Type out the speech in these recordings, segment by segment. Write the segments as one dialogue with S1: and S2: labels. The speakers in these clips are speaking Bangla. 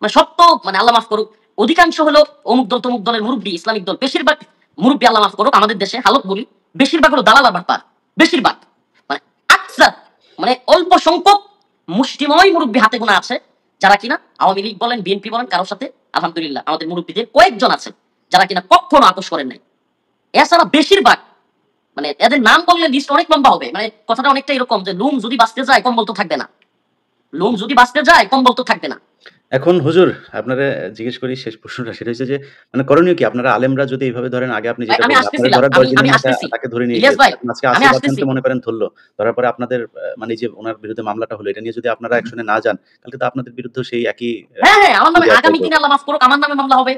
S1: মানে সব তো মানে আল্লাহ মাফ করুক, অধিকাংশ হলো অমুক দল তমুক দলের মুরব্বী, ইসলামিক দল, বেশিরভাগ মুরব্বী আল্লাহ মাফ করুক আমাদের দেশে হালত বলি, বেশিরভাগ হলো দালাল আর বাটপার, বেশিরভাগ মানে আকসার, মানে অল্প সংখ্যক মুষ্টিময় মুরব্বী হাতে গোনা আছে যারা কিনা আওয়ামী লীগ বলেন বিএনপি বলেন কারোর সাথে আলহামদুলিল্লাহ আমাদের মুরব্বীদের কয়েকজন আছে যারা কিনা কখনো আপোষ করেন নাই। এছাড়া বেশিরভাগ মানে এদের নাম বললে লিস্ট অনেক লম্বা হবে, মানে কথাটা অনেকটা এরকম যে লুম যদি বাঁচতে যায় কম্বল তো থাকবে না, লুম যদি বাঁচতে যায় কম্বল তো থাকবে না।
S2: এখন হুজুর আপনারা জিজ্ঞেস করি শেষ প্রশ্নটা, সেটা হচ্ছে যে মানে করণীয় কি? আপনারা আলেমরা যদি এইভাবে ধরেন, আগে আপনি যেটা
S1: আমি
S2: বললেন আপনাদের ধরার 10 দিনের মধ্যে
S1: আসতেছি
S2: তাকে ধরে নিয়ে
S1: ইলিয়াস
S2: গিয়েছে।
S1: ভাই,
S2: এখন আজকে
S1: আমি
S2: আসিফ
S1: আসতেছি।
S2: আদনানকে মনে করেন ধরলো। ধরার পরে আপনাদের মানে যে ওনার বিরুদ্ধে মামলাটা হলো, এটা নিয়ে যদি আপনারা অ্যাকশনে না যান, কালকে তো আপনাদের বিরুদ্ধেও সেই একই
S1: হ্যাঁ আমার নামে
S2: বিজয়
S1: আগামী
S2: করবে।
S1: দিনে আল্লাহ মাফ করুক আমার নামে মামলা হবে।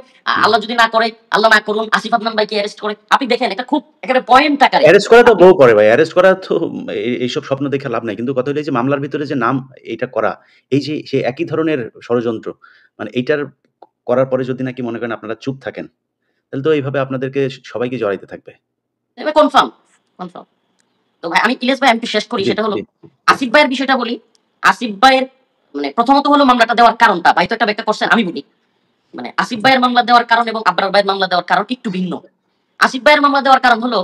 S1: আল্লাহ যদি না করে, আল্লাহ না করুন, আসিফ আদনান ভাইকে অ্যারেস্ট করে আপনি দেখেন এটা খুব একেবারে পয়েন্ট আকারে
S2: অ্যারেস্ট করা তো বউ করে ভাই। অ্যারেস্ট করা তো এইসব স্বপ্ন দেখে লাভ নাই। কিন্তু কথা হলো এই যে মামলার ভিতরে যে নাম এইটা করা, এই যে সেই একই ধরনের ষড়যন্ত্র, মানে এইটার করার পরে যদি নাকি মনে করেন আপনারা চুপ থাকেন, তাহলে তো এইভাবে আপনাদেরকে সবাইকে জড়াইতে থাকবে।
S1: এবার কনফার্ম কনফার্ম। তো ভাই আমি ইলিয়াস ভাই আমি একটু শেষ করি,
S2: জি,
S1: সেটা হলো
S2: জি।
S1: আসিফ ভাইয়ের বিষয়টা বলি। আসিফ ভাইয়ের মানে প্রথমত হলো মামলাটা দেওয়ার কারণটা ভাই তো একটা ব্যাখ্যা করছেন, আমি বলি মানে আসিফ ভাইয়ের মামলা দেওয়ার কারণ এবং আবরার ভাইয়ের মামলা দেওয়ার কারণ একটু ভিন্ন। আসিফ ভাইয়ের মামলা দেওয়ার কারণ হলো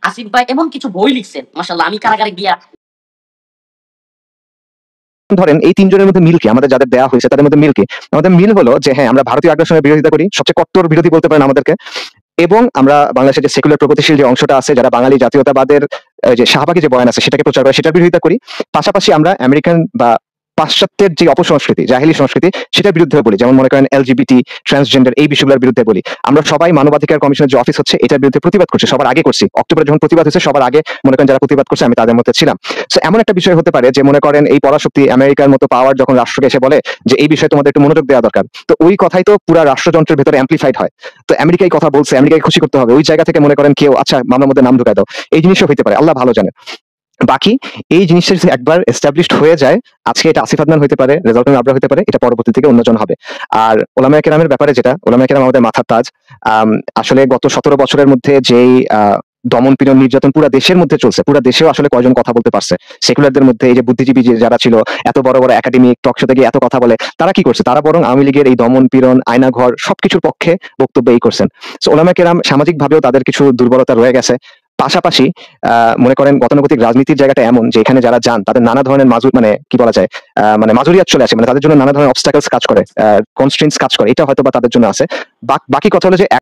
S1: আসিফ ভাই এমন কিছু বই লিখছেন মাশাআল্লাহ, আমি কারাগারে গিয়া
S3: ধরেন এই তিনজনের মধ্যে মিল কি, আমাদের যাদের দেওয়া হয়েছে তাদের মধ্যে মিল কি? আমাদের মিল হলো যে হ্যাঁ আমরা ভারতীয় আগ্রাসনের বিরোধিতা করি, সবচেয়ে কট্টর বিরোধী বলতে পারেন আমাদেরকে, এবং আমরা বাংলাদেশের যে সেকুলার প্রগতিশীল যে অংশটা আছে, যারা বাঙালি জাতীয়তাবাদের যে শাহবাগী যে বয়ান আছে সেটাকে প্রচার করে, সেটার বিরোধিতা করি। পাশাপাশি আমরা আমেরিকান বা পাশ্চাত্যের যে অপসংস্কৃতি, জাহিলি সংস্কৃতি, সেটার বিরুদ্ধে বলি, যেমন মনে করেন এলজিবিটি, ট্রান্সজেন্ডার, এই বিষয়গুলোর বিরুদ্ধে বলি। আমরা সবাই মানবাধিকার কমিশনের যে অফিস হচ্ছে এটার বিরুদ্ধে প্রতিবাদ করছি, সবার আগে করছি। অক্টোবরে যখন প্রতিবাদ হয়েছে সবার আগে মনে করেন যারা প্রতিবাদ করছে আমি তাদের মধ্যে ছিলাম। সো এমন একটা বিষয় হতে পারে যে মনে করেন এই পরাশক্তি আমেরিকার মতো পাওয়ার যখন রাষ্ট্রকে এসে বলে যে এই বিষয়ে তোমাদের একটু মনোযোগ দেওয়া দরকার, তো ওই কথাই তো পুরো রাষ্ট্রযন্ত্রের ভেতরে অ্যাম্পলিফাইড হয়। তো আমেরিকাই কথা বলছে, আমেরিকাকে খুশি করতে হবে, ওই জায়গা থেকে মনে করেন কেউ আচ্ছা মামলার মধ্যে নাম ঢুকাই দাও, এই জিনিসও হইতে পারে, আল্লাহ ভালো জানে। বাকি এই জিনিসটা যদি একবার এস্টাবলিশড হয়ে যায়, আজকে এটা আসিফ আদনান হতে পারে, রেজাল্ট আবরার হতে পারে, এটা পরবর্তী থেকে অন্যজন হবে। আর ওলামায়ে কেরামের ব্যাপারে যেটা, ওলামায়ে কেরাম আমাদের মাথার তাজ। আসলে গত 17 বছরের মধ্যে যেই দমন পীড়ন নির্যাতন পুরো দেশের মধ্যে চলছে, পুরো দেশেও আসলে কয়জন কথা বলতে পারছে? সেকুলারদের মধ্যে এই যে বুদ্ধিজীবী যারা ছিল, এত বড় বড় একাডেমিক টক শোতে গিয়ে এত কথা বলে, তারা কি করছে? তারা বরং আওয়ামী লীগের এই দমন পীড়ন, আয়নাঘর সবকিছুর পক্ষে বক্তব্য এই করছেন। সো ওলামায়ে কেরাম সামাজিক ভাবেও তাদের কিছু দুর্বলতা রয়ে গেছে। পাশাপাশি মনে করেন গতানুগতিক রাজনীতির জায়গাটা এমন যে এখানে যারা যান তাদের নানা ধরনের মানে কি বলা যায়, মানে মাজুরিয়াত চলে আসে, মানে তাদের জন্য নানা ধরনের অবস্টাকলস কাজ করে, কনস্ট্রেন্টস কাজ করে, এটা হয়তো বা তাদের জন্য আছে। বাকি কথা হলো যে